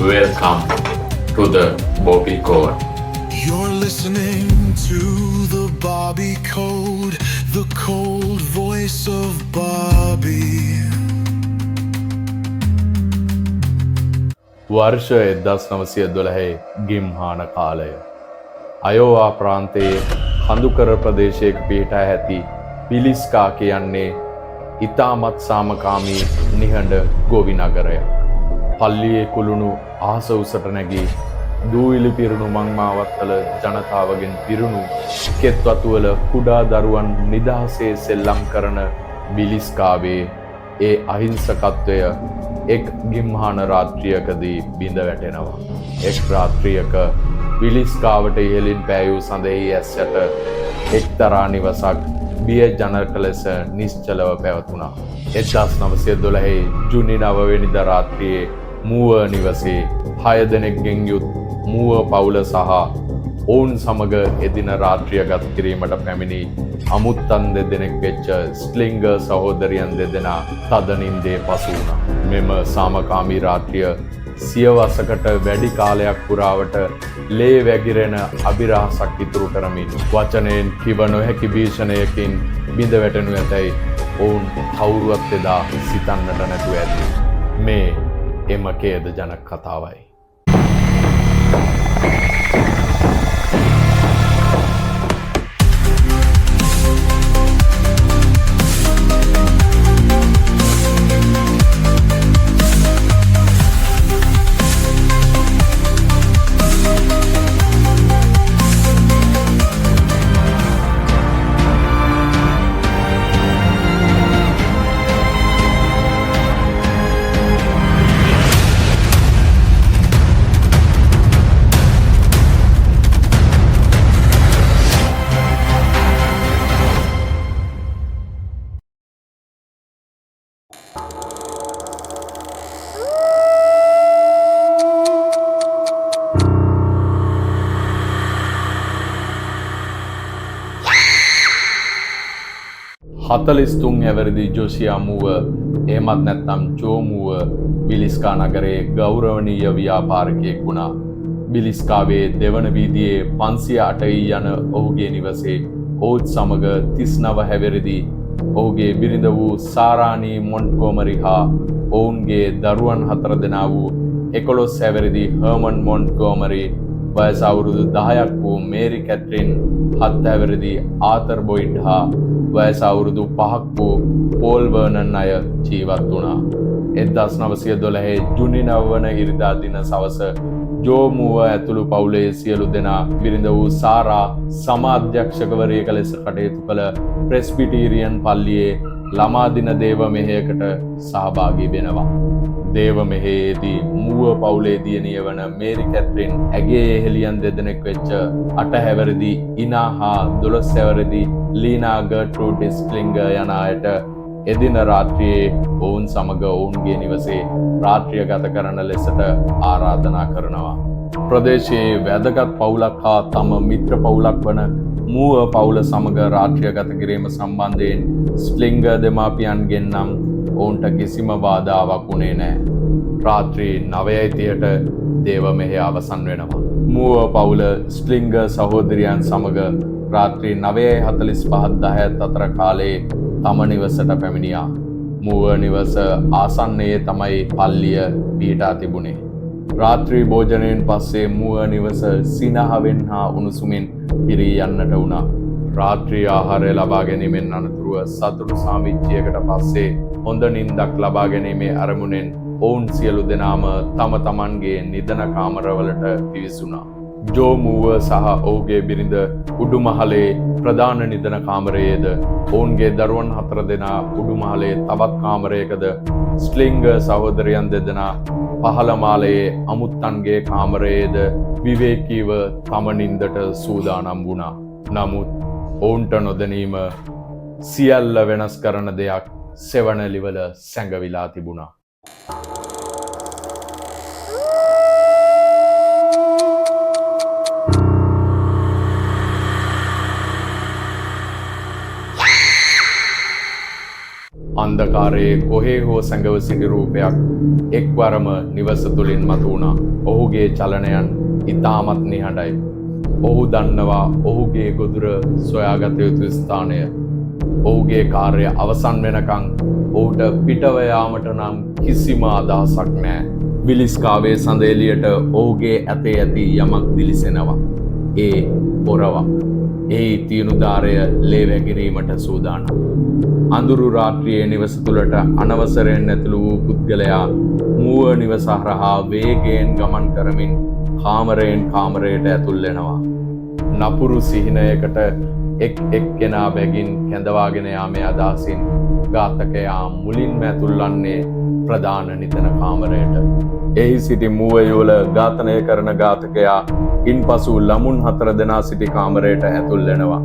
Welcome to the Bobby Code. You're listening to the Bobby Code, the cold voice of Bobby. වර්ෂ 1912 ගිම්හාන කාලය. අයෝවා ප්‍රාන්තයේ කඳුකර ප්‍රදේශයක පිහිටා ඇති පිලිස්කා කියන්නේ ඉතාමත් සාමකාමී නිහඬ ගොවි නගරයක්. පල්ලියේ කුළුණු අහස උසට නැගී දූවිලි පිරුණු මංමාවත්වල ජනතාවගෙන් පිරුණු කෙත්වතුවල කුඩා දරුවන් නිදහසේ සෙල්ලම් කරන බිලිස්කාවේ ඒ අහිංසකත්වය එක් ගිම්හාන රාත්‍රියකදී බිඳ වැටෙනවා. එක් රාත්‍රියක බිලිස්කාවට ඉහළින් පෑයූ සඳෙහි ඇස්යට එක්තරා නිවසක් බිය ජනක ලෙස නිශ්චලව පැවතුණා. 1912 ජුනි 9 වෙනිදා රාත්‍රියේ මූව නිවසේ 6 දෙනෙක්ගෙන් යුත් මූව පවුල සහ ඔවුන් සමග එදින රාත්‍රිය ගත කිරීමට පැමිණි අමුත්තන් දෙදෙනෙක් වෙච්ච ස්ලිංගර් සහෝදරියන් දෙදෙනා තදනින්දේ පසු වුණා. මෙම සාමකාමී රාත්‍රිය සියවසකට වැඩි කාලයක් පුරාවට ලේ වැගිරෙන අභිරහසක් ඉතුරු කරමින් වචනයෙන් කිව නොහැකි භීෂණයකින් බිඳ වැටෙනු ඇතැයි ඔවුන් කවුරුවත් එදා සිතන්නට නැතුව ඇති. මේ එම ඛේද ජනක කතාවයි. හතලිස්තුන් ඇවරදි ජොසියා මුව එහෙමත් නැත්නම් ජෝ මුව බිලිස්කා නගරයේ ගෞරවනීය ව්‍යාපාරිකයෙක් වුණා. බිලිස්කාවේ දෙවන වීදියේ 508 යන ඔහුගේ නිවසේ ඔහුත් සමග 39 හැවිරිදි ඔහුගේ බිරිඳ වූ සාරානී මොන්ට්ගොමරි හා ඔවුන්ගේ දරුවන් 4 දෙනා වූ 11 හැවිරිදි හර්මන් මොන්ට්ගොමරි, වයස අවුරුදු 10ක් වූ මේරි කැත්රින්, 7 හැවිරිදි ආතර් බොයිඩ් හා වයස අවුරුදු 5ක් වූ පෝල් වර්නන් අය ජීවත් වුණා. 1912 ජුනි 9 වන ඉරිදා දින සවස ජෝ මුව ඇතුළු පවුලේ සියලු දෙනා බිරිඳ වූ සාරා සමාධ්‍යක්ෂකවරියක ලෙස කටයුතු කළ ප්‍රෙස්බිටීරියන් පල්ලියේ ළමා දින දේව මෙහෙයකට සහභාගී වෙනවා. දේව මෙහෙයේදී මුව පවුලේ දියණිය වන මේරි කැත්රින් ඇගේ හෙළියන් දෙදෙනෙක් වෙච්ච 8 හැවිරිදි ඉනා හා 12 හැවිරිදි ලීනා ගර්ට්‍රූඩ් ස්ලිංගර් යන අයට එදින රාත්‍රියේ ඔවුන් සමග ඔවුන්ගේ නිවසේ රාත්‍රිය ගත කරන ලෙසට ආරාධනා කරනවා. ප්‍රදේශයේ වැදගත් පවුලක් හා තම මිත්‍ර පවුලක් වන මූව පවුල සමග රාත්‍රිය ගත කිරීම සම්බන්ධයෙන් ස්ලිංගර් දෙමාපියන්ගෙන් නම් ඔවුන්ට කිසිම බාධාවක් වුණේ නැහැ. රාත්‍රී 9:30ට දේව මෙහෙය අවසන් වෙනවා. මූව පවුල ස්ලිංගර් සහෝදරියන් සමග රාත්‍රී 9:45 අතර කාලයේ තම නිවසට පැමිණියා. මූව නිවස ආසන්නයේ තමයි පල්ලිය පිහිටා තිබුණේ. රාත්‍රී භෝජනයෙන් පස්සේ මූව නිවස සිනහවෙන් හා උණුසුමින් පිරී යන්නට වුණා. රාත්‍රී ආහාරය ලබා ගැනීමෙන් අනතුරුව සතුටු සාමිච්චියකට පස්සේ හොඳ නින්දක් ලබා ගැනීමේ අරමුණෙන් ඔවුන් සියලු දෙනාම තම තමන්ගේ නිදන කාමරවලට පිවිසුණා. ජෝ මූව සහ ඔහුගේ බිරිඳ උඩුමහලේ ප්‍රධාන නිදන කාමරයේද, ඔවුන්ගේ දරුවන් 4 දෙනා උඩුමහලේ තවත් කාමරයකද, ස්ලිංගර් සහෝදරයන් දෙදෙනා පහළ මාලයේ අමුත්තන්ගේ කාමරයේද විවේකීව තම නින්දට සූදානම් වුණා. නමුත් ඔවුන්ට නොදැනීම සියල්ල වෙනස් කරන දෙයක් සෙවණැලිවල සැඟවිලා තිබුණා. අන්ධකාරයේ කොහේ හෝ සැඟව සිටි රූපයක් එක්වරම නිවස තුළින් මතුවුණා. ඔහුගේ චලනයන් ඉතාමත් නිහඬයි. ඔහු දන්නවා ඔහුගේ ගොදුර සොයාගත යුතු ස්ථානය. ඔහුගේ කාර්ය අවසන් වෙනකං ඔහුට පිටව යාමට නම් කිසිම අදහසක් නෑ. විලිස්කාවේ සඳ එළියට ඔහුගේ ඇතේ ඇති යමක් දිලිසෙනවා. ඒ පොරවක්. ඒ තියුණුදාරය ලේ වැගිරීමට සූදානම්. අඳුරු රාත්‍රියේ නිවස තුළට අනවසරයෙන් ඇතුළු වූ පුද්ගලයා මුව නිවස හරහා වේගයෙන් ගමන් කරමින් කාමරයෙන් කාමරයට ඇතුල් වෙනවා. නපුරු සිහිනයකට එක් කෙනා බැගින් කැඳවාගෙන යාමේ අදහසින් ඝාතකයා මුලින්ම ඇතුල්වන්නේ ප්‍රධාන නිතන කාමරයට. එහි සිටි මුව යුවල ඝාතනය කරන ඝාතකයා ඉන්පසු ළමුන් 4 දෙනා සිටි කාමරයට ඇතුල් වෙනවා.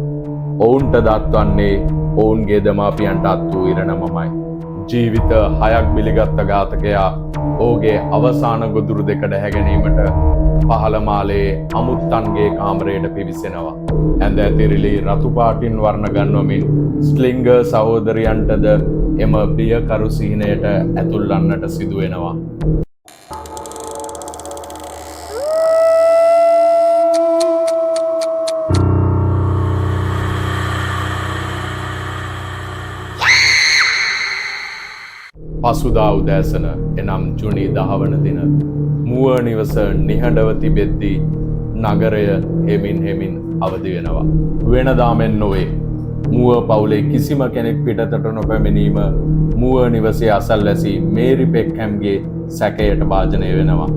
ඔවුන්ට දත්වන්නේ ඔවුන්ගේ දෙමාපියන්ට අත් වූ ඉරණමමයි. ජීවිත 6ක් බිලිගත්ත ඝාතකයා ඔහුගේ අවසාන ගොදුරු දෙක දැහැගැනීමට පහළ මාලයේ අමුත්තන්ගේ කාමරයට පිවිසෙනවා. ඇඳ ඇතිරිලි රතු පාටින් වර්ණ ගන්වමින් ස්ලිංගර් සහෝදරියන්ටද එම බියකරු සිහිනයට ඇතුල්වන්නට සිදුවෙනවා. පසුදා උදෑසන එනම් ජුනි 10 වන දින මුව නිවස නිහඬව තිබෙද්දී නගරය හෙමින් අවදි වෙනවා. වෙනදා මෙන් නොවේ. මුව පවුලේ කිසිම කෙනෙක් පිටතට නොපැමිණීම මුව නිවසේ අසල්වැසි මේරි පෙක්හැම්ගේ සැකයට භාජනය වෙනවා.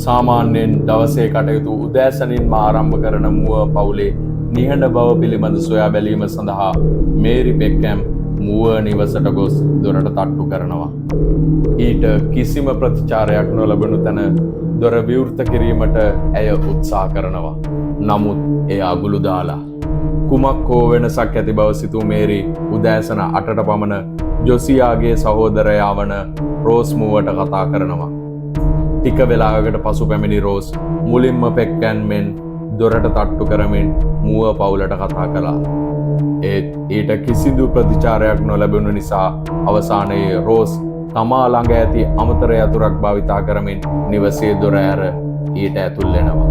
සාමාන්‍යයෙන් දවසේ කටයුතු උදෑසනින්ම ආරම්භ කරන මුව පවුලේ නිහඬ බව පිළිබඳ සොයා බැලීම සඳහා මේරි පෙක්හැම් මුව නිවසට ගොස් දොරට තට්ටු කරනවා. ඊට කිසිම ප්‍රතිචාරයක් නොලබනු තැන දොර විවෘත කිරීමට ඇය උත්සාහ කරනවා. නමුත් එය අගුළු දාලා. කුමක් හෝ වෙනසක් ඇති බව සිතූ මේරි උදෑසන 8ට පමණ ජොසියාගේ සහෝදරයා වන රෝස් මුවට කතා කරනවා. ටික වෙලාවකට පසු පැමිණි රෝස් මුලින්ම පෙක්කැන් මෙන් දොරට තට්ටු කරමින් මුව පවුලට කතා කළා. ඒත් ඊට කිසිදු ප්‍රතිචාරයක් නොලැබුණු නිසා අවසානයේ රෝස් තමා ළඟ ඇති අමතර යතුරක් භාවිතා කරමින් නිවසේ දොර ඇර ඊට ඇතුල් වෙනවා.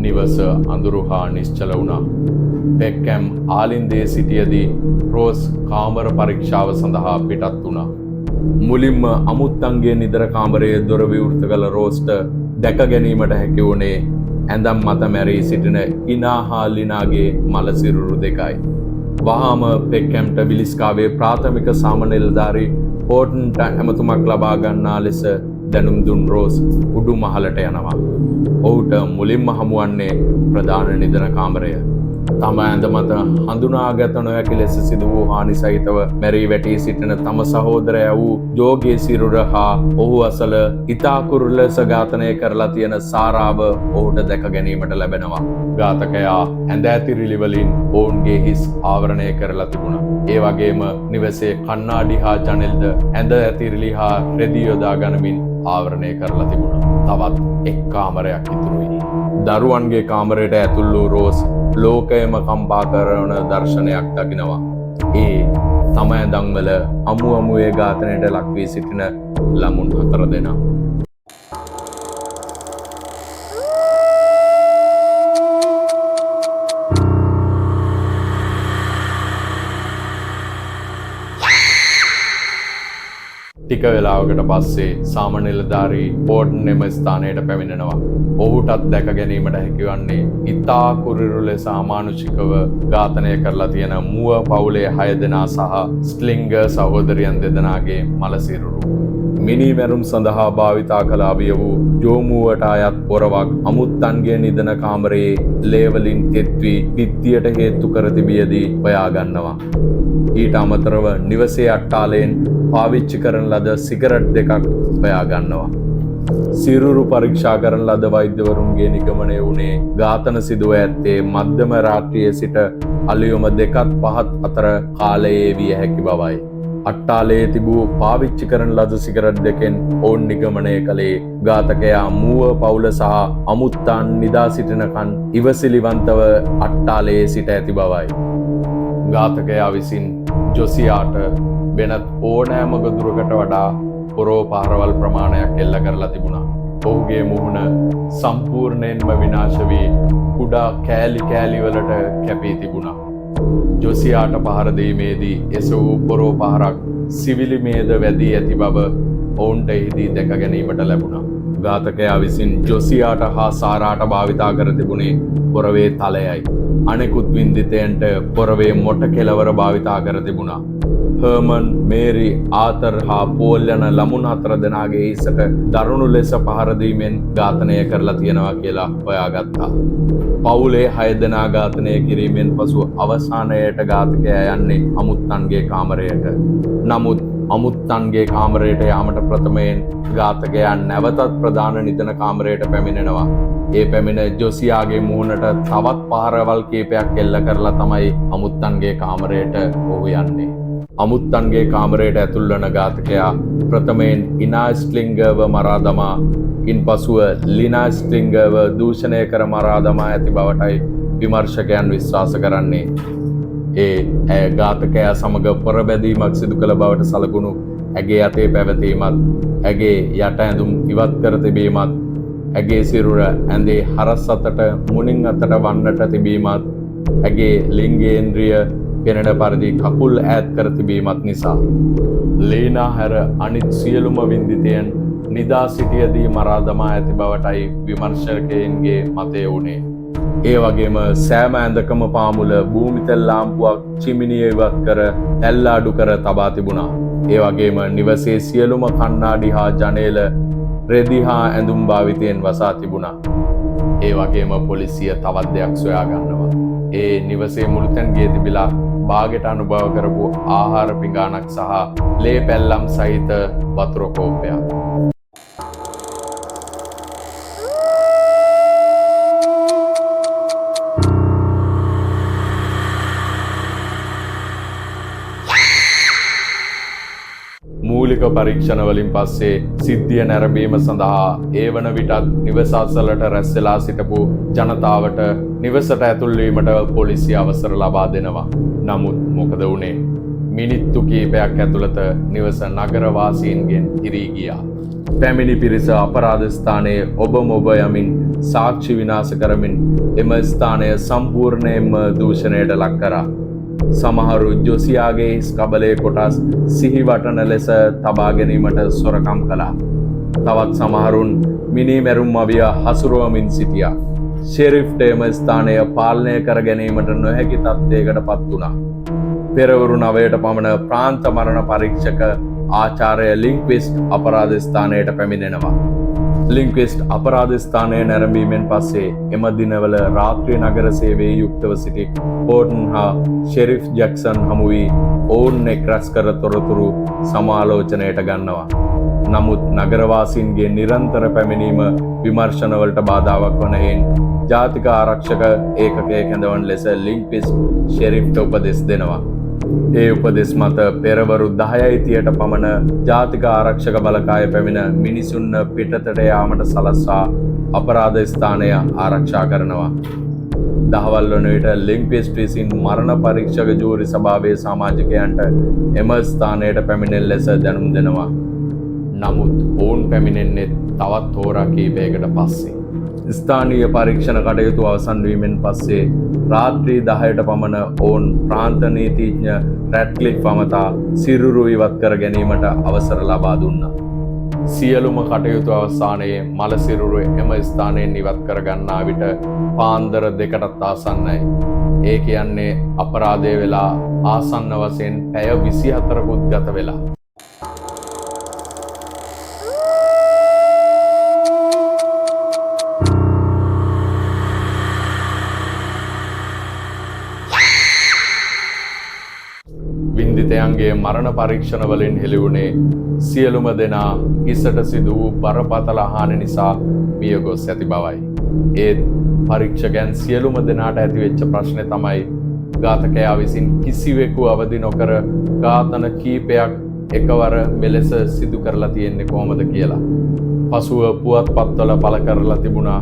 නිවස අඳුරු හා නිශ්චල වුණා. පෙක්කැම් ආලින්දේ සිටියදී රෝස් කාමර පරීක්ෂාව සඳහා පිටත් වුණා. මුලින්ම අමුත්තන්ගේ නිදර කාමරයේ දොර විවෘත කළ රෝස්ට දැක ගැනීමට හැකි වුණේ ඇඳම් මත මැරී සිටින ඉනා හා ලිනාගේ මල සිරුරු දෙකයි. වහාම පෙක්කැම්ට විලිස්කාවේ ප්‍රාථමික සාමනිලධාරී පෝටන්ට ඇමතුමක් ලබා ගන්නා ලෙස දැනුම් දුන් රෝස් උඩු මහලට යනවා. ඔහුට මුලින්ම හමුවන්නේ ප්‍රධාන නිදන කාමරය. තම ඇඳ මත හඳුනාගත නොහැකි ලෙස සිදු වූ හානි සහිතව මැරී වැටී සිටින තම සහෝදරයා වූ ජෝගේ සිරුර හා ඔහු අසල ඉතා කුරු ලෙස ඝාතනය කරලා තියෙන සාරාව ඔහුට දැක ගැනීමට ලැබෙනවා. ඝාතකයා ඇඳ ඇතිරිලි වලින් ඔවුන්ගේ හිස් ආවරණය කරලා තිබුණා. ඒ වගේම නිවසේ කණ්ණාඩි හා ජනෙල්ද ඇඳ ඇතිරිලි හා රෙදි යොදා ගනිමින් ආවරණය කරලා තිබුණා. තවත් එක් කාමරයක් ඉතුරුයි. දරුවන්ගේ කාමරයට ඇතුල් වූ රෝස් ලෝකයම කම්පා කරන දර්ශනයක් දකිනවා. ඒ තම ඇඳන්වල අමුවේ ඝාතනයට ලක් වී සිටින ළමුන් 4 දෙනා. ටික වෙලාවකට පස්සේ සාමනිලධාරී පෝර්ටන් එම ස්ථානයට පැමිණෙනවා. ඔහුටත් දැක ගැනීමට හැකිවන්නේ ඉතා කුරිරු ලෙස අමානුෂිකව ඝාතනය කරලා තියෙන මුව පවුලේ 6 දෙනා සහ ස්ලිංගර් සහෝදරියන් 2 දෙනාගේ මල සිරුරු. මිනිමැරුම් සඳහා භාවිතා කළ අවිය වූ ජෝමුවට අයත් පොරවක් අමුත්තන්ගේ නිදන කාමරයේ ලේවලින් තෙත්වී පිත්තියට හේතු කර තිබියදී හොයා ගන්නවා. ඊට අමතරව නිවසේ අට්ටාලයෙන් පාවිච්චි කරන ලද සිගරට් දෙකක් හොයා ගන්නවා. සිරුරු පරීක්ෂා කරන ලද වෛද්‍යවරුන්ගේ නිගමනය වුණේ ඝාතන සිදුව ඇත්තේ මධ්‍යම රාත්‍රියේ සිට අලුයම 2-5 අතර කාලයේ විය හැකි බවයි. අට්ටාලේ තිබූ පාවිච්චි කරන ලද සිගරට් දෙකෙන් ඔවුන් නිගමනය කළේ ඝාතකයා මුව පවුල සහ අමුත්තාන් නිදා සිටිනකන් ඉවසිලිවන්තව අට්ටාලයේ සිට ඇති බවයි. ඝාතකයා විසින් ජොසියාට වෙනත් ඕනෑම ගොදුරකට වඩා පොරෝ පාරවල් ප්‍රමාණයක් එල්ල කරලා තිබුණා. ඔහුගේ මුහුණ සම්පූර්ණයෙන්ම විනාශ වී කුඩා කෑලි කෑලිවලට කැපී තිබුණා. ජොසියාට පහර දීමේදී එසවූ පොරෝ පහරක් සිවිලිමේද වැදී ඇති බව ඔවුන්ට එහිදී දැක ගැනීමට ලැබුණා. ඝාතකයා විසින් ජොසියාට හා සාරාට භාවිතා කර තිබුණේ පොරවේ තලයයි. අනෙකුත් වින්දිතයන්ට පොරවේ මොට කෙලවර භාවිතා කර තිබුණා. හර්මන්, මේරි, ආතර් හා පෝල් යන ළමුන් 4 දෙනාගේ හිසට දරුණු ලෙස පහර දීමෙන් ඝාතනය කරලා තියෙනවා කියලා හොයාගත්තා. පවුලේ 6 දෙනා ඝාතනය කිරීමෙන් පසු අවසානයට ඝාතකයා යන්නේ අමුත්තන්ගේ කාමරයට. නමුත් අමුත්තන්ගේ කාමරයට යාමට ප්‍රථමයෙන් ඝාතකයා නැවතත් ප්‍රධාන නිදන කාමරයට පැමිණෙනවා. ඒ පැමිණ ජොසියාගේ මුහුණට තවත් පහරවල් කීපයක් එල්ල කරලා තමයි අමුත්තන්ගේ කාමරයට ඔහු යන්නේ. අමුත්තන්ගේ කාමරයට ඇතුල් වන ඝාතකයා ප්‍රථමයෙන් ඉනා ස්ට්ලින්ගර්ව මරා දමා ඉන්පසුව ලිනා ස්ට්ලින්ගර්ව දූෂණය කර මරා දමා ඇති බවටයි විමර්ශකයන් විශ්වාස කරන්නේ. ඇය ඝාතකයා සමග පොරබැදීමක් සිදු කළ බවට සලකුණු ඇගේ අතේ පැවතීමත්, ඇගේ යට ඇඳුම් ඉවත් කර තිබීමත්, ඇගේ සිරුර ඇඳේ හරස් අතට මුණින් අතට වන්නට තිබීමත්, ඇගේ ලිංගේන්ද්‍රිය පෙනෙන පරිදි කකුල් ඈත් කර තිබීමත් නිසා ලීනා හැර අනිත් සියලුම වින්දිතයන් නිදා සිටියදී මරා දමා ඇති බවටයි විමර්ශකයන්ගේ මතය වුණේ. ඒ වගේම සෑම ඇඳකම පාමුල භූමිතෙල් ලාම්පුවක් චිමිනිය ඉවත් කර ඇල්ල අඩු කර තබා තිබුණා. ඒ වගේම නිවසේ සියලුම කණ්ණාඩි හා ජනේල රෙදි හා ඇඳුම් භාවිතයෙන් වසා තිබුණා. ඒ වගේම පොලිසිය තවත් දෙයක් සොයා ගන්නවා. ඒ නිවසේ මුළුතැන්ගේ තිබිලා බාගෙට අනුභව කරපු ආහාර පිඟානක් සහ ලේ පැල්ලම් සහිත වතුර කෝප්පයක්. මූලික පරීක්ෂණ වලින් පස්සේ සිද්ධිය නැරඹීම සඳහා ඒ වන විටත් නිවස අසලට රැස් වෙලා සිටපු ජනතාවට නිවසට ඇතුල් වීමට පොලිසිය අවසර ලබා දෙනවා. නමුත් මොකද වුනේ? මිනිත්තු කිහිපයක් ඇතුළත නිවස නගරවාසීන්ගෙන් ඉරී ගියා. පැමිණි පිරිස අපරාධ ස්ථානයේ ඔබ මොබ යමින් සාක්ෂි විනාශ කරමින් එම ස්ථානය සම්පූර්ණයෙන්ම දූෂණයට ලක් කරා. සමහරු ජොසියාගේ හිස් කබලේ කොටස් සිහිවටන ලෙස තබා ගැනීමට සොරකම් කළා. තවත් සමහරුන් මිනී මැරුම් අවිය හසුරුවමින් සිටියා. ෂෙරිෆ්ට එම ස්ථානය පාලනය කර ගැනීමට නොහැකි තත්ත්වයකට පත් වුණා. පෙරවරු 9ට පමණ ප්‍රාන්ත මරණ පරීක්ෂක ආචාර්ය ලින්ක්විස්ට් අපරාධ ස්ථානයට පැමිණෙනවා. ලින්ක්විස්ට් අපරාධ ස්ථානය නැරඹීමෙන් පස්සේ එම දිනවල රාත්‍රී නගර සේවයේ යුක්තව සිටි හෝටන් හා ෂෙරිෆ් ජැක්සන් හමු වී ඔවුන් එක් රැස් කර තොරතුරු සමාලෝචනයට ගන්නවා. නමුත් නගරවාසීන්ගේ නිරන්තර පැමිණීම විමර්ශනවලට බාධාවක් වන හේන් ජාතික ආරක්ෂක ඒකකයේ කැඳවන ලෙස ලින්ක්විස්ට් ෂෙරිෆ්ට උපදෙස් දෙනවා. ඒ උපදෙස් මත පෙරවරු 10:30ට පමණ ජාතික ආරක්ෂක බලකාය පැමිණ මිනිසුන් පිටතට යාමට සලස්වා අපරාධ ස්ථානය ආරක්ෂා කරනවා. දහවල් වන විට ලින්ක්විස්ට් විසින් මරණ පරීක්ෂක ජූරි සභාවේ සමාජිකයන්ට එම ස්ථානයට පැමිණෙන ලෙස දැනුම් දෙනවා. නමුත් ඔවුන් පැමිණෙන්නේ තවත් හෝරා කිහිපයකට පස්සේ. ස්ථානීය පරීක්ෂණ කටයුතු අවසන් වීමෙන් පස්සේ රාත්‍රී 10ට පමණ ඔවුන් ප්‍රාන්ත නීතිඥ රැඩ්ක්ලිෆ් අමතා සිරුරු ඉවත් කර ගැනීමට අවසර ලබා දුන්නා. සියලුම කටයුතු අවසානයේ මල සිරුරු එම ස්ථානයෙන් ඉවත් කර ගන්නා විට පාන්දර 2ටත් ආසන්නයි. ඒ කියන්නේ අපරාධය වෙලා ආසන්න වශයෙන් පැය 24කුත් ගත වෙලා. වින්දිතයන්ගේ මරණ පරීක්ෂණ වලින් හෙළිවුණේ සියලුම දෙනා හිසට සිදු වූ බරපතල හානි නිසා මියගොස් ඇති බවයි. ඒත් පරීක්ෂකයන් සියලුම දෙනාට ඇතිවෙච්ච ප්‍රශ්නේ තමයි ඝාතකයා විසින් කිසිවෙකු අවදි නොකර ඝාතන කීපයක් එකවර මෙලෙස සිදු කරලා තියෙන්නේ කොහොමද කියලා. පසුව පුවත්පත්වල පළ කරලා තිබුණා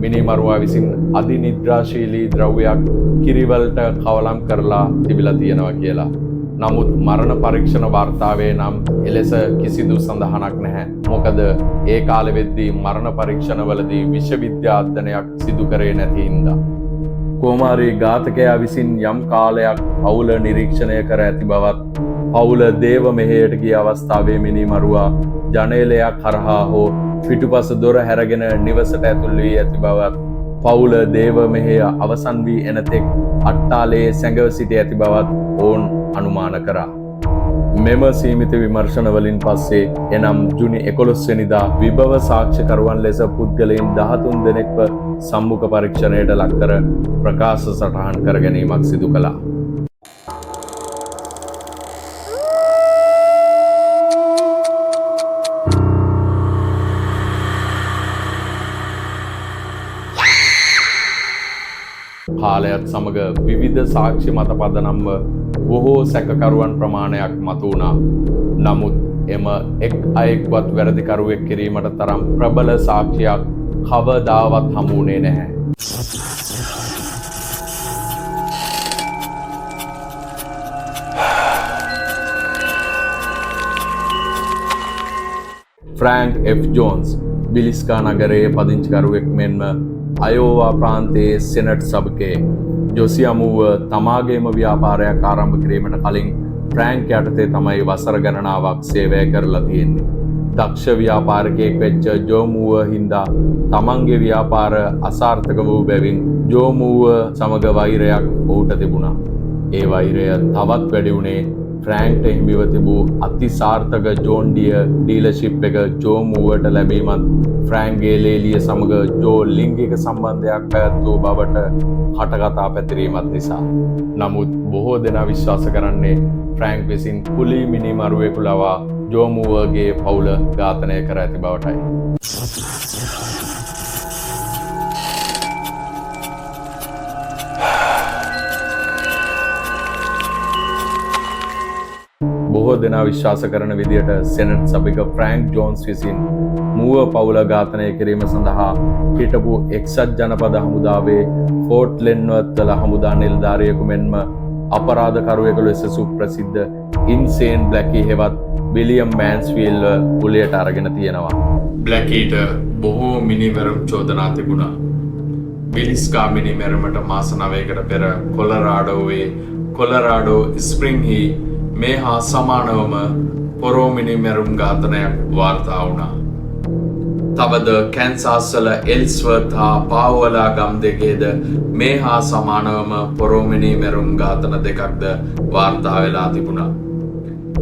මිනිමරුවා විසින් අධිනිද්‍රාශීලී ද්‍රව්‍යයක් කිරිවලට කවලම් කරලා තිබිලා තියෙනවා කියලා. නමුත් මරණ පරීක්ෂණ වාර්තාවේ නම් එලෙස කිසිදු සඳහනක් නැහැ. මොකද ඒ කාලෙ වෙද්දී මරණ පරීක්ෂණවලදී විශ්වවිද්‍යා අධ්‍යයනයක් සිදු කරේ නැති හින්දා. කොමාරී ඝාතකයා විසින් යම් කාලයක් පවුල නිරීක්ෂණය කර ඇති බවත් පවුල දේව මෙහෙයට ගිය අවස්ථාවේ මිනිමරුවා ජනේලයක් හරහා හෝ පිටුපස දොර හැරගෙන නිවසට ඇතුල් වී ඇති බවත් පවුල දේව මෙහෙය අවසන් වී එනතෙක් අට්ටාලයේ සැඟව සිටි ඇති බවත් ඔවුන් අනුමාන කරා. මෙම සීමිත විමර්ශන වලින් පස්සේ එනම් ජුනි 11 වෙනිදා විභව සාක්ෂිකරුවන් ලෙස පුද්ගලයන් 13 දෙනෙක්ව සම්මුඛ පරීක්ෂණයට ලක් කර ප්‍රකාශ සටහන් කර ගැනීමක් සිදු කළා. කාලයත් සමග විවිධ සාක්ෂි මත පදනම්ව බොහෝ සැකකරුවන් ප්‍රමාණයක් මතු වුණා. නමුත් එම එක් අයෙක්වත් වැරදිකරුවෙක් කිරීමට තරම් ප්‍රබල සාක්ෂියක් කවදාවත් හමු වුණේ නැහැ. Frank F. ජෝන්ස් බිලිස්කා නගරයේ පදිංචිකරුවෙක් මෙන්ම අයෝවා ප්‍රාන්තයේ සෙනට් සභකයේ ජොසියාමුව තමාගේම ව්‍යාපාරයක් ආරම්භ කිරීමට කලින් ෆ්‍රැන්ක් යටතේ තමයි වසර ගණනාවක් සේවය කරලා තියෙන්නේ. දක්ෂ ව්‍යාපාරිකයෙක් වෙච්ච ජෝමුව හින්දා තමන්ගේ ව්‍යාපාර අසාර්ථක වූ බැවින් ජෝමුව සමග වෛරයක් ඔහුට තිබුණා. ඒ වෛරය තවත් වැඩි වුණේ ෆ්‍රැන්ක්ට හිමිව තිබූ අතිසාර්ථක ජෝන් ඩියර් ඩීලර්ෂිප් එක ජෝමුවට ලැබීමත් ෆ්‍රැන්ක්ගේ ලේලිය සමග ජෝ ලිංගික සම්බන්ධයක් පැවැත්වූ බවට කටකතා පැතිරීමත් නිසා. නමුත් බොහෝ දෙනා විශ්වාස කරන්නේ ෆ්‍රැන්ක් විසින් කුලී මිනිමරුවෙකු ලවා ජෝමුවගේ පවුල ඝාතනය කර ඇති බවටයි. බොහෝ දෙනා විශ්වාස කරන විදියට සෙනට් සභික ෆ්‍රැන්ක් ජෝන්ස් විසින් මුව පවුල ඝාතනය කිරීම සඳහා හිටපු එක්සත් ජනපද හමුදාවේ ෆෝර්ට් ලෙන්වර්ත් වල හමුදා නිලධාරියෙකු මෙන්ම අපරාධකරුවෙකු ලෙස සුප්‍රසිද්ධ ඉන්සේන් බ්ලැකී හෙවත් විලියම් මෑන්ස්ෆීල්ඩ් කුලියට අරගෙන තියෙනවා. බ්ලැකීට බොහෝ මිනිමැරුම් චෝදනා තිබුණා. බිලිස්කා මිනිමැරුමට මාස 9කට පෙර කොලරාඩෝ ස්ප්‍රින්ග්හි මේ හා සමානවම පොරෝ මිනිමැරුම් ඝාතනයක් වාර්තා වුණා. තවද කැන්සාස් වල එල්ස්වර්ත් හා පාවලා ගම් දෙකේද මේ හා සමානවම පොරෝ මිනිමැරුම් ඝාතන දෙකක්ද වාර්තා වෙලා තිබුණා.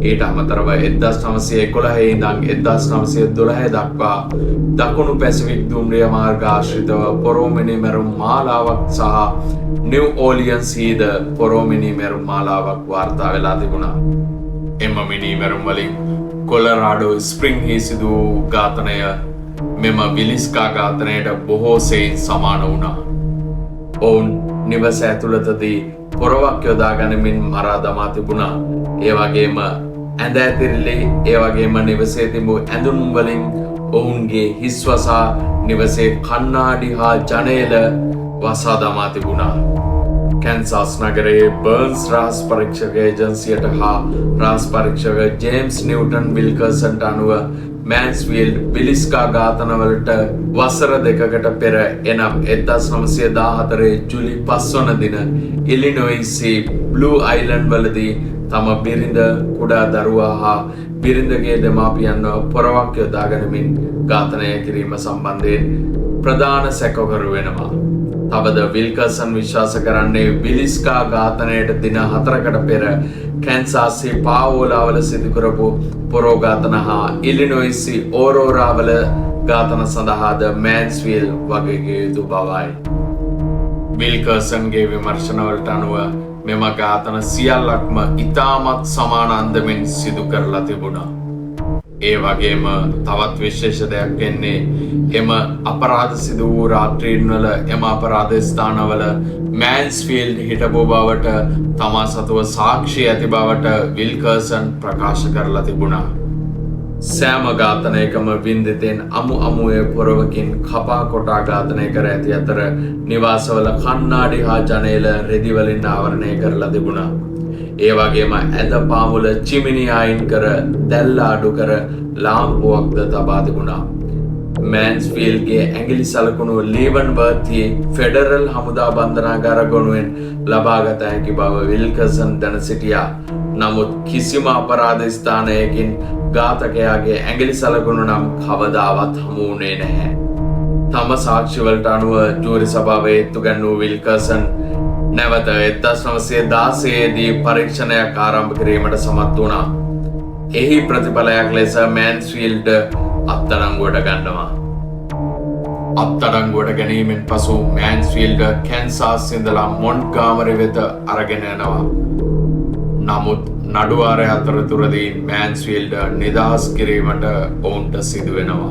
ඊට අමතරව 1911 ඉඳන් 1912 දක්වා දකුණු පැසිෆික් දුම්රිය මාර්ග ආශ්‍රිතව පොරෝ මිනිමැරුම් මාලාවක් සහ නිව් ඕලියන්ස්හිද පොරෝ මිනිමැරුම් මාලාවක් වාර්තා වෙලා තිබුණා. එම මිනිමැරුම් වලින් කොලරාඩෝ ස්ප්‍රින්ග්හි සිදු වූ ඝාතනය මෙම විලිස්කා ඝාතනයට බොහෝ සෙයින් සමාන වුණා. ඔවුන් නිවස ඇතුළතදී පොරවක් යොදා ගනිමින් මරා දමා තිබුණා. ඒ වගේම ඇඳ ඇතිරිලි ඒ වගේම නිවසේ තිබූ ඇඳුම් වලින් ඔවුන්ගේ හිස් වසා නිවසේ කණ්ණාඩි හා ජනේල වසා දමා තිබුණා. කැන්සාස් නගරයේ බර්න්ස් රහස් පරීක්ෂක ඒජන්සියට හා රහස් පරීක්ෂක ජේම්ස් නිව්ටන් විල්කර්සන්ට අනුව මෑන්ස්ෆීල්ඩ් බිලිස්කා ඝාතනවලට වසර දෙකකට පෙර එනම් 1914 ජුලි 5 වන දින ඉලිනොයිසි බ්ලූ අයිලන්ඩ් වලදී තම බිරිඳ කුඩා දරුවා හා බිරිඳගේ දෙමාපියන්ව පොරවක් යොදා ගනිමින් ඝාතනය කිරීම සම්බන්ධයෙන් ප්‍රධාන සැකකරු වෙනවා. තවද විල්කර්සන් විශ්වාස කරන්නේ බිලිස්කා ඝාතනයට දින 4කට පෙර කැන්සාස්හි පාවෝලාවල සිදු කරපු පොරෝ ඝාතන හා ඉලිනොයිසි ඕරෝරාවල ඝාතන සඳහාද මෑන්ස්ෆීල්ඩ් වගකිව යුතු බවයි. විල්කර්සන්ගේ විමර්ශනවලට අනුව මෙම ඝාතන සියල්ලක්ම ඉතාමත් සමාන අන්දමින් සිදු කරලා තිබුණා. ඒ වගේම තවත් විශේෂ දෙයක් වෙන්නේ එම අපරාධ සිදු වූ රාත්‍රීන් වල එම අපරාධ ස්ථානවල මෑන්ස්ෆීල්ඩ් හිටපු බවට තමා සතුව සාක්ෂි ඇති බවට විල්කර්සන් ප්‍රකාශ කරලා තිබුණා. සෑම ඝාතනයකම වින්දිතෙන් අමුවේ පොරවකින් කපා කොටා ඝාතනය කර ඇති අතර නිවාසවල කණ්ණාඩි හා ජනේල රෙදි වලින් ආවරණය කරලා තිබුණා. ඒ වගේම ඇඳ පාමුල චිමිනි අයින් කර දැල්ල අඩු කර ලාම්පුවක්ද තබා තිබුණා. මෑන්ස්ෆීල්ඩ්ගේ ඇඟිලි සලකුණු ලීවන්වර්ත්හි ෆෙඩරල් හමුදා බන්ධනාගාර ගොනුවෙන් ලබාගත හැකි බව විල්කර්සන් දැන සිටියා. නමුත් කිසිම අපරාධ ස්ථානයකින් ඝාතකයාගේ ඇඟිලි සලකුණු නම් කවදාවත් හමු වුණේ නැහැ. තම සාක්ෂිවලට අනුව ජූරි සභාවේ ඒත්තු ගැන්වූ විල්කර්සන් නැවත 1916 දී පරීක්ෂණයක් ආරම්භ කිරීමට සමත් වුණා. එහි ප්‍රතිඵලයක් ලෙස මෑන්ස්ෆීල්ඩ් අත්අඩංගුවට ගන්නවා. අත්අඩංගුවට ගැනීමෙන් පසු මෑන්ස්ෆීල්ඩ් කැන්සාස් ඉඳලා මොන්ට්ගාමරි වෙත අරගෙන යනවා. නමුත් නඩුවාරය අතරතුරදී මෑන්ස්ෆීල්ඩ් නිදහස් කිරීමට ඔවුන්ට සිදු වෙනවා.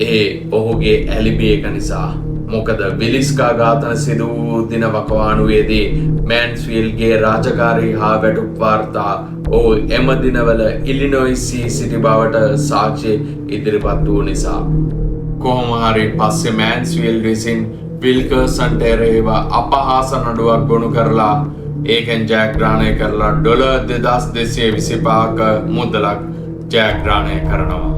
ඒ ඔහුගේ ඇලිබි එක නිසා. මොකද විලිස්කා ඝාතන සිදු වූ දින වකවානුවේදී මෑන්ස්ෆීල්ඩ්ගේ රාජකාරී හා වැටුප් වාර්තා ඔහු එම දිනවල ඉලිනොයිසි සිටි බවට සාක්ෂි ඉදිරිපත් වූ නිසා. කොහොම හරි පස්සේ මෑන්ස්ෆීල්ඩ් විසින් විල්කර්සන්ට එරෙහිව අපහාස නඩුවක් ගොනු කරලා ඒකෙන් ජයග්‍රහණය කරලා $2225ක මුදලක් ජයග්‍රහණය කරනවා.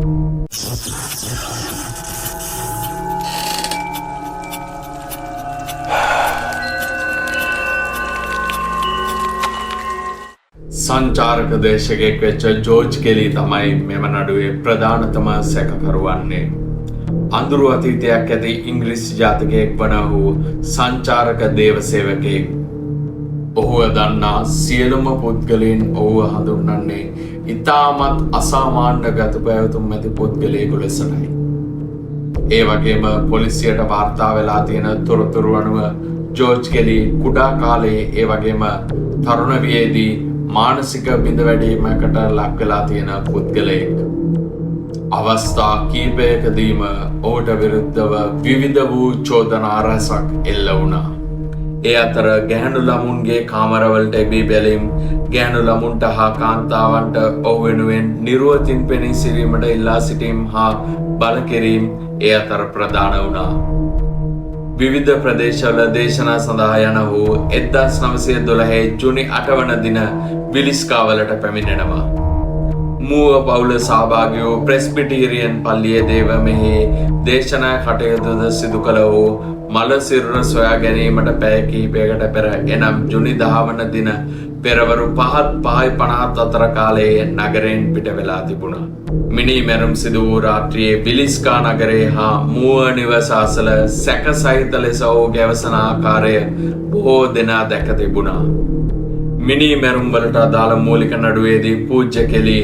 සංචාරක දේශකයෙක් වෙච්ච ජෝර්ජ් කෙලි තමයි මෙම නඩුවේ ප්‍රධානතම සැකකරුවන්නේ. අඳුරු අතීතයක් ඇති ඉංග්‍රීසි ජාතිකයෙක් වන ඔහු සංචාරක දේවසේවකයෙක්. ඔහුව දන්නා සියලුම පුද්ගලයන් ඔහුව හඳුන්වන්නේ ඉතාමත් අසාමාන්‍ය ගත පැවතුම් ඇති පුද්ගලයෙකු ලෙසයි. ඒ වගේම පොලිසියට වාර්තා වෙලා තියෙන තොරතුරු අනුව ජෝර්ජ් කෙලි කුඩා කාලයේ ඒ වගේම තරුණ වියේදී මානසික බිඳවැටීමකට ලක් වෙලා තියෙන පුද්ගලයෙක්. අවස්ථා කීපයකදීම ඔහුට විරුද්ධව විවිධ වූ චෝදනා රැසක් එල්ල වුණා. ඒ අතර ගැහැණු ළමුන්ගේ කාමරවලට එබී බැලීම්, ගැහැණු ළමුන්ට හා කාන්තාවන්ට ඔහු වෙනුවෙන් නිරුවතින් පෙනී සිටීමට ඉල්ලා සිටීම් හා බල කිරීම ඒ අතර ප්‍රධාන වුණා. විවිධ ප්‍රදේශවල දේශනා සඳහා යන ඔහු 1912 ජුනි 8 වන දින විලිස්කාවලට පැමිණෙනවා. මූව පවුල සහභාගී වූ ප්‍රෙස්බිටීරියන් පල්ලියේ දේවමෙහි දේශනා කටයුතුද සිදු කළ ඔහු මල සිරුර සොයා ගැනීමට පැය කිහිපයකට පෙර එනම් ජුනි 10 වන දින පෙරවරු 5:50 අතර කාලයේ නගරයෙන් පිට වෙලා තිබුණා. මිනී මැරුම් සිදු වූ රාත්‍රියේ විලිස්කා නගරයේ හා මූව නිවස අසල සැකසහිත ලෙස ඔහු ගැවසන ආකාරය බොහෝ දෙනා දැක තිබුණා. මිනී මැරුම් වලට අදාළ මූලික නඩුවේදී පූජ්‍ය කෙලි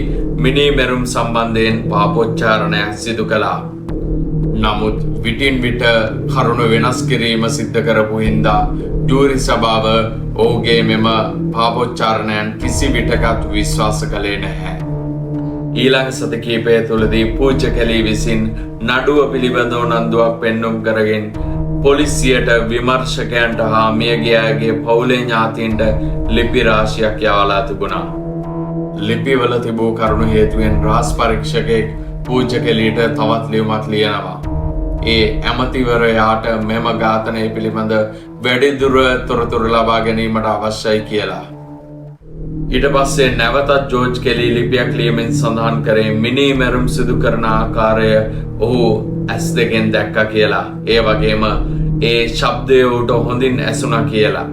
මිනී මැරුම් සම්බන්ධයෙන් පාපොච්චාරණයක් සිදු කළා. නමුත් විටින් විට කරුණ වෙනස් කිරීම සිද්ධ කරපු හින්දා ජූරි සභාව ඔහුගේ මෙම පාපොච්චාරණයන් කිසි විටකත් විශ්වාස කළේ නැහැ. ඊළඟ සති කීපය තුළදී පූජ්‍ය කෙලි විසින් නඩුව පිළිබඳව උනන්දුවක් පෙන්නුම් කරගෙන පොලිසියට, විමර්ශකයන්ට හා මියගිය අයගේ පවුලේ ඥාතීන්ට ලිපි රාශියක් යවලා තිබුණා. ලිපිවල තිබූ කරුණු හේතුවෙන් රාජ් පරීක්ෂකයෙක් පූජ්‍ය කෙලිට තවත් ලියුමක් ලියනවා. ඒ ඇමතිවරයාට මෙම ඝාතනය පිළිබඳ වැඩිදුර තොරතුරු ලබා ගැනීමට අවශ්‍යයි කියලා. ඊට පස්සේ නැවතත් ජෝර්ජ් කෙලි ලිපියක් ලියමින් සඳහන් කරේ මිනී මැරුම් සිදු කරන ආකාරය ඔහු ඇස් දෙකෙන් දැක්කා කියලා. ඒ වගේම ඒ ශබ්දය ඔහුට හොඳින් ඇසුණා කියලා.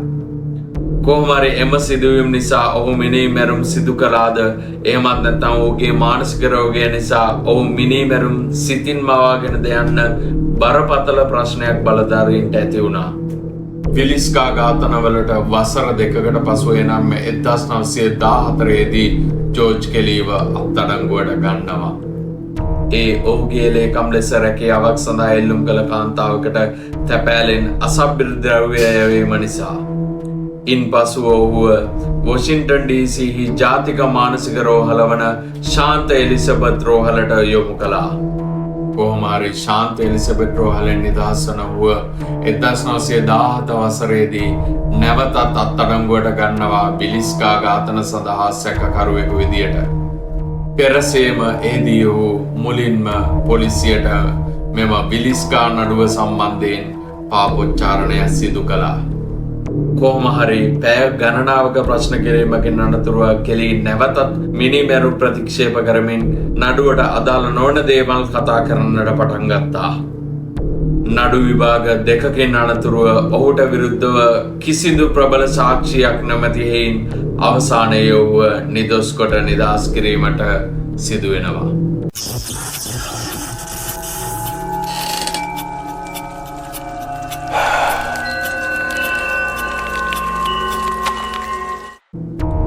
කොහොම හරි එම සිදුවීම් නිසා ඔහු මිනී මැරුම් සිදු කළාද, එහෙමත් නැත්නම් ඔහුගේ මානසික රෝගය නිසා ඔහු මිනී මැරුම් සිතින් මවාගෙනද යන්න බරපතල ප්‍රශ්නයක් බලධාරීන්ට ඇති වුණා. විලිස්කා ඝාතනවලට වසර දෙකකට පසු එනම් 1914 දී ජෝර්ජ් කෙලිව අත්අඩංගුවට ගන්නවා. ඒ ඔහුගේ ලේකම් ලෙස රැකියාවක් සඳහා එල්ලුම් කළ කාන්තාවකට තැපෑලෙන් අසභ්‍ය ද්‍රව්‍ය යැවීම නිසා. ඉන් පසුව ඔහුව වොෂින්ටන් ඩීසීහි ජාතික මානසික රෝහල වන ශාන්ත එලිසබෙත් රෝහලට යොමු කළා. කොහොම හරි ශාන්ත එලිසබෙත් රෝහලෙන් නිදහස් වන ඔහුව 1917 වසරේදී නැවතත් අත්අඩංගුවට ගන්නවා බිලිස්කා ඝාතන සඳහා සැකකරුවෙකු විදියට. පෙරසේම එහිදී ඔහු මුලින්ම පොලිසියට මෙම බිලිස්කා නඩුව සම්බන්ධයෙන් පාපොච්චාරණයක් සිදු කළා. කොහොම හරි පැය ගණනාවක ප්‍රශ්න කිරීමකින් අනතුරුව කෙලි නැවතත් මිනිමෙරු ප්‍රතික්ෂේප කරමින් නඩුවට අදාළ නොවන දේවල් කතා කරන්නට පටන් ගත්තා. නඩු විභාග දෙකකින් අනතුරුව ඔහුට විරුද්ධව කිසිදු ප්‍රබල සාක්ෂියක් නොමැති හේයින් අවසානයේ ඔහුව නිදොස් කොට නිදහස් කිරීමට සිදු වෙනවා.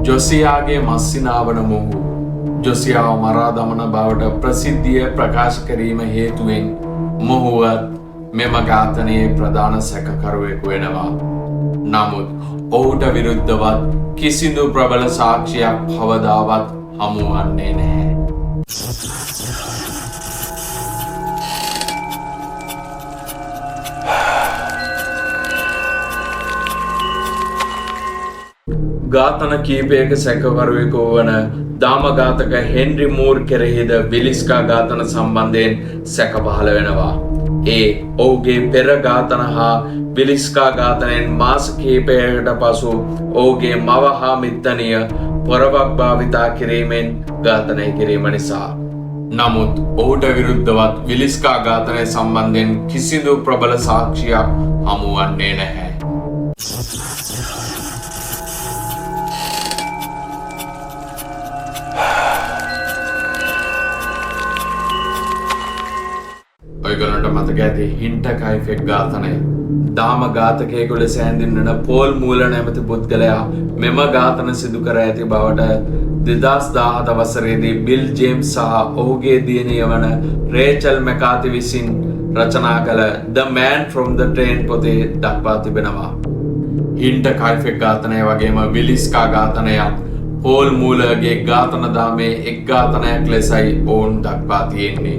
ජොසියාගේ මස්සිනාවන මොහු ජොසියාව මරා දමන බවට ප්‍රසිද්ධිය ප්‍රකාශ කිරීම හේතුවෙන් මොහුවත් මෙම ඝාතනයේ ප්‍රධාන සැකකරුවෙකු වෙනවා. නමුත් ඔහුට විරුද්ධවත් කිසිදු ප්‍රබල සාක්ෂියක් කවදාවත් හමු වන්නේ නැහැ. ඝාතන කීපයක සැකකරුවෙකු වන දාමඝාතක හෙන්රි මූර් කෙරෙහිද බිලිස්කා ඝාතන සම්බන්ධයෙන් සැක පහළ වෙනවා. ඔහුගේ පෙර ඝාතන හා බිලිස්කා ඝාතනයෙන් මාස කිහිපයකට පසු ඔහුගේ මව හා මිත්තණිය පොරවක් භාවිතා කිරීමෙන් ඝාතනය කිරීම නිසා. නමුත් ඔහුට විරුද්ධවත් බිලිස්කා ඝාතනය සම්බන්ධයෙන් කිසිදු ප්‍රබල සාක්ෂියක් හමු වන්නේ නැහැ. ඔයගොල්ලන්ට මතක ඇති හින්ටකයිෆෙක් ඝාතනය. දාම ඝාතකයෙකු ලෙස හැඳින්වෙන පෝල් මූල නැමැති පුද්ගලයා මෙම ඝාතන සිදු කර ඇති බවට 2017 වසරේදී බිල් ජේම්ස් සහ ඔහුගේ දියණිය වන රේචල් මැකාති විසින් රචනා කළ The Man from the Train පොතේ දක්වා තිබෙනවා. හින්ටකයිෆෙක් ඝාතනය වගේම බිලිස්කා ඝාතනයත් පෝල් මූලගේ ඝාතන දාමේ එක් ඝාතනයක් ලෙසයි ඔවුන් දක්වා තියෙන්නේ.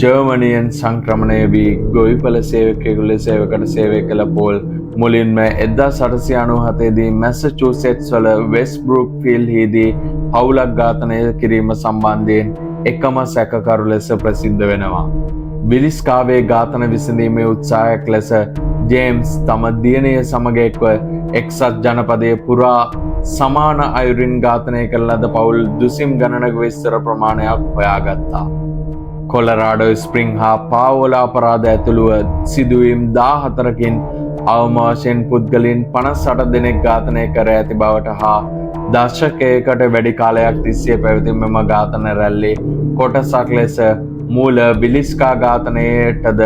ජර්මනියෙන් සංක්‍රමණය වී ගොවිපළ සේවකයෙකු ලෙස එවකට සේවය කළ පෝල් මුලින්ම 1897 දී මැසචුසෙට්ස් වල වෙස්ට්බ්‍රූක් ෆීල්ඩ්හිදී පවුලක් ඝාතනය කිරීම සම්බන්ධයෙන් එකම සැකකරු ලෙස ප්‍රසිද්ධ වෙනවා. බිලිස්කාවේ ඝාතන විසඳීමේ උත්සාහයක් ලෙස ජේම්ස් තම දියණිය සමග එක්ව එක්සත් ජනපදයේ පුරා සමාන අයුරින් ඝාතනය කළ ලද පවුල් දුසිම් ගණනක විස්තර ප්‍රමාණයක් හොයාගත්තා. කොලරාඩෝ ස්ප්‍රිං හා පාවොල අපරාධ ඇතුළුව සිදුවීම් 14කින් අවම වශයෙන් පුද්ගලින් 58 දෙනෙක් ඝාතනය කර ඇති බවට හා දශකයකට වැඩි කාලයක් තිස්සේ පැවති මෙම ඝාතන රැල්ලේ කොටසක් ලෙස මූල බිලිස්කා ඝාතනයටද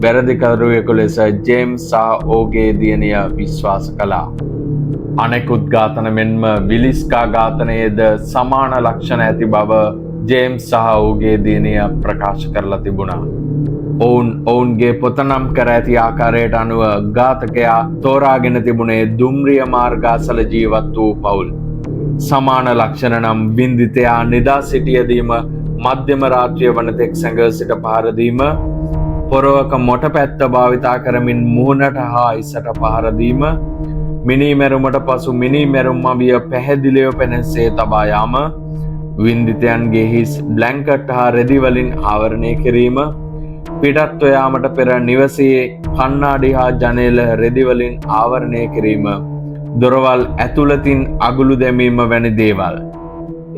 වැරදිකරුවෙකු ලෙස ජේම්ස් සහ ඔහුගේ දියණිය විශ්වාස කළා. අනෙකුත් ඝාතන මෙන්ම බිලිස්කා ඝාතනයේද සමාන ලක්ෂණ ඇති බව ජේම්ස් සහ ඔහුගේ දියණිය ප්‍රකාශ කරලා තිබුණා. ඔවුන්ගේ පොත නම් කර ඇති ආකාරයට අනුව ඝාතකයා තෝරාගෙන තිබුණේ දුම්රිය මාර්ගාසල ජීවත් වූ පවුල්. සමාන ලක්ෂණ නම් බින්දිතයා නිදා සිටියදීම මධ්‍යම රාත්‍රිය වනතෙක් සැඟව සිට පහර දීම, පොරවක මොට පැත්ත භාවිතා කරමින් මුහුණට හා ඉසට පහර දීම, මිනීමැරුමට පසු මිනීමැරුම් අවිය පැහැදිලිව පෙනෙසේ තබා යාම, වින්දිතයන්ගේ හිස් බ්ලැන්කට් හා රෙදි වලින් ආවරණය කිරීම, පිටත්ව යාමට පෙර නිවසේ කණ්ණාඩි හා ජනේල රෙදි වලින් ආවරණය කිරීම, දොරවල් ඇතුළතින් අගුළු දැමීම වැනි දේවල්.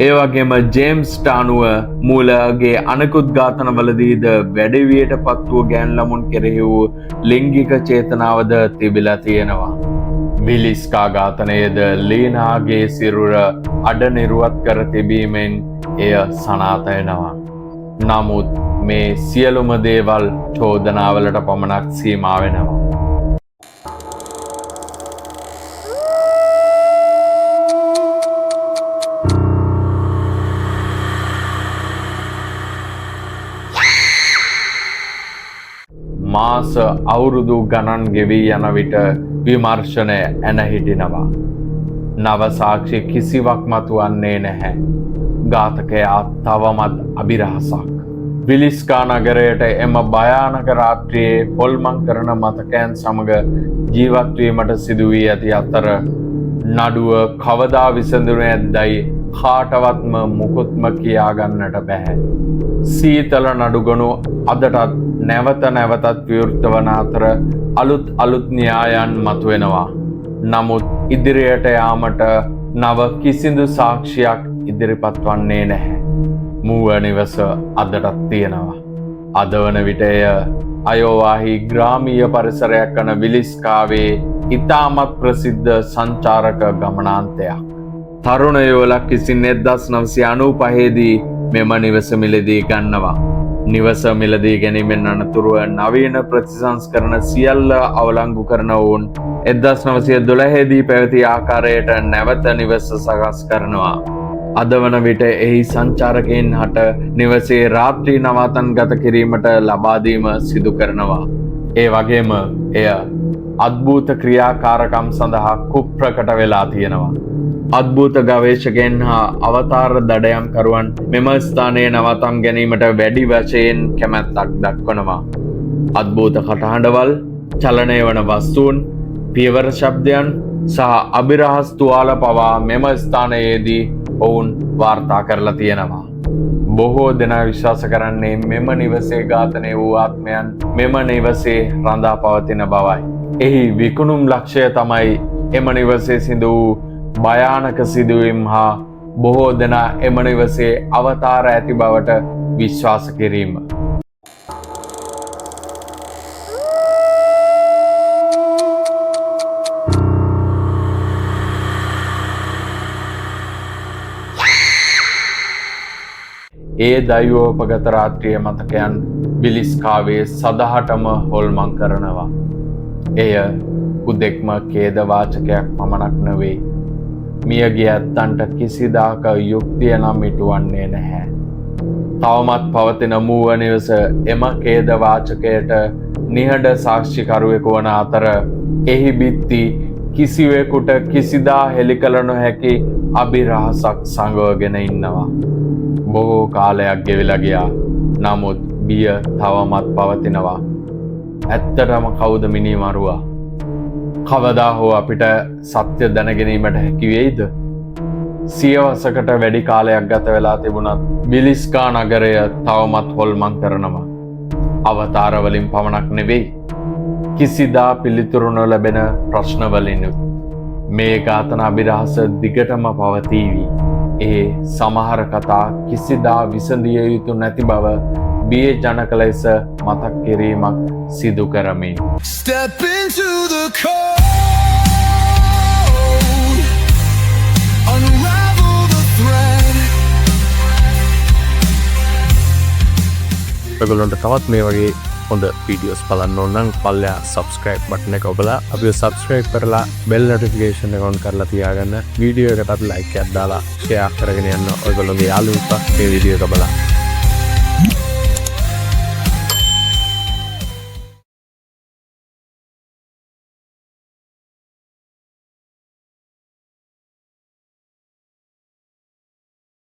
ඒ වගේම ජේම්ස්ට අනුව මූලගේ අනෙකුත් ඝාතනවලදීද වැඩිවියට පත් වූ ගෑන් ළමුන් කෙරෙහි වූ ලිංගික චේතනාවද තිබිලා තියෙනවා. බිලිස්කා ඝාතනයේද ලීනාගේ සිරුර අඩනිරුවත් කර තිබීමෙන් එය සනාථ වෙනවා. නමුත් මේ සියලුම දේවල් චෝදනාවලට පමණක් සීමා වෙනවා. මාස අවුරුදු ගණන් ගෙවී යන විට විමර්ශනය ඇන හිටිනවා. නව සාක්ෂි කිසිවක් මතුවන්නේ නැහැ. ඝාතකයා තවමත් අභිරහසක්. විලිස්කා නගරයට එම භයානක රාත්‍රියේ හොල්මන් කරන මතකයන් සමග ජීවත්වීමට සිදුවී ඇති අතර නඩුව කවදා විසඳුන ඇද්දයි කාටවත්ම මුකුත්ම කියාගන්නට බැහැ. සීතල නඩුගොනු අදටත් නැවත නැවතත් විවෘත වන අතර අලුත් න්‍යායන් මතුවෙනවා. නමුත් ඉදිරියට යාමට නව කිසිදු සාක්ෂියක් ඉදිරිපත් වන්නේ නැහැ. මූව නිවස අදටත් තියෙනවා. අද වන විට එය අයෝවාහි ග්‍රාමීය පරිසරයක් වන විලිස්කාවේ ඉතාමත් ප්‍රසිද්ධ සංචාරක ගමනාන්තයක්. තරුණයෝ ලක්කිසින් 1995දී මෙම නිවස මිලදී ගන්නවා. නිවස මිලදී ගැනීමෙන් අනතුරුව නවීන ප්‍රතිසංස්කරණ සියල්ල අවලංගු කරන ඔවුන් 1912දී පැවති ආකාරයට නැවත නිවස සකස් කරනවා. අද වන විට එහි සංචාරකයන් හට නිවසේ රාත්‍රී නවාතන් ගත කිරීමට ලබාදීම සිදු කරනවා. ඒ වගේම එය අද්භූත ක්‍රියාකාරකම් සඳහා කුප්‍රකට වෙලා තියෙනවා. අද්භූත ගවේෂකයන් හා අවතාර දඩයම්කරුවන් මෙම ස්ථානයේ නවතම් ගැනීමට වැඩි වශයෙන් කැමැත්තක් දක්වනවා. අද්භූත කටහඬවල්, චලනය වන වස්තුන්, පියවර ශබ්දයන් සහ අභිරහස් තුවාල පවා මෙම ස්ථානයේදී ඔවුන් වාර්තා කරලා තියෙනවා. බොහෝ දෙනා විශ්වාස කරන්නේ මෙම නිවසේ ඝාතනය වූ ආත්මයන් මෙම නිවසේ රඳා පවතින බවයි. එහි විකුණුම් ලක්ෂය තමයි එම නිවසේ සිදු වූ භයානක සිදුවීම් හා බොහෝ දෙනා එම නිවසේ අවතාර ඇති බවට විශ්වාස කිරීම. ඒ දෛවෝපගත රාත්‍රිය මතකයන් බිලිස්කාවේ සදහටම හොල්මන් කරනවා. එය උදෙක්ම ඛේදවාචකයක් පමණක් නෙවෙයි. මියගිය ඇත්තන්ට කිසිදාක යුක්තිය නම් ඉටුවන්නේ නැහැ. තවමත් පවතින මූව නිවස එම ඛේදවාචකයට නිහඬ සාක්ෂිකරුවෙකු වන අතර එහි බිත්ති කිසිවෙකුට කිසිදා හෙළි කළ නොහැකි අභිරහසක් සංගවගෙන ඉන්නවා. බොහෝ කාලයක් ගෙවිලා ගියා. නමුත් බිය තවමත් පවතිනවා. ඇත්තටම කවුද මිනිමරුවා? කවදා හෝ අපිට සත්‍ය දැනගැනීමට හැකි වෙයිද? සියවසකට වැඩි කාලයක් ගත වෙලා තිබුණත් බිලිස්කා නගරය තවමත් හොල්මන් කරනවා. අවතාර වලින් පමණක් නෙවෙයි, කිසිදා පිළිතුරු නොලැබෙන ප්‍රශ්න වලිනුත් මේ ඝාතන අභිරහස දිගටම පවතීවි. ඒ සමහර කතා කිසිදා විසඳිය යුතු නැති බව බියජනක ලෙස මතක් කිරීමක් සිදු කරමින්. Step into the cold, unravel the thread. ඔයගොල්ලන්ට තවත් මේ වගේ හොඳ වීඩියෝස් බලන්න ඕන නම් පල්ලෙහා subscribe button එක ඔබලා අපිව subscribe කරලා bell notification එක on කරලා තියාගන්න. වීඩියෝ එකටත් like එකක් දාලා share කරගෙන යන්න. ඔයගොල්ලෝගේ යාළුවන්ට මේ වීඩියෝ එක බලන්න.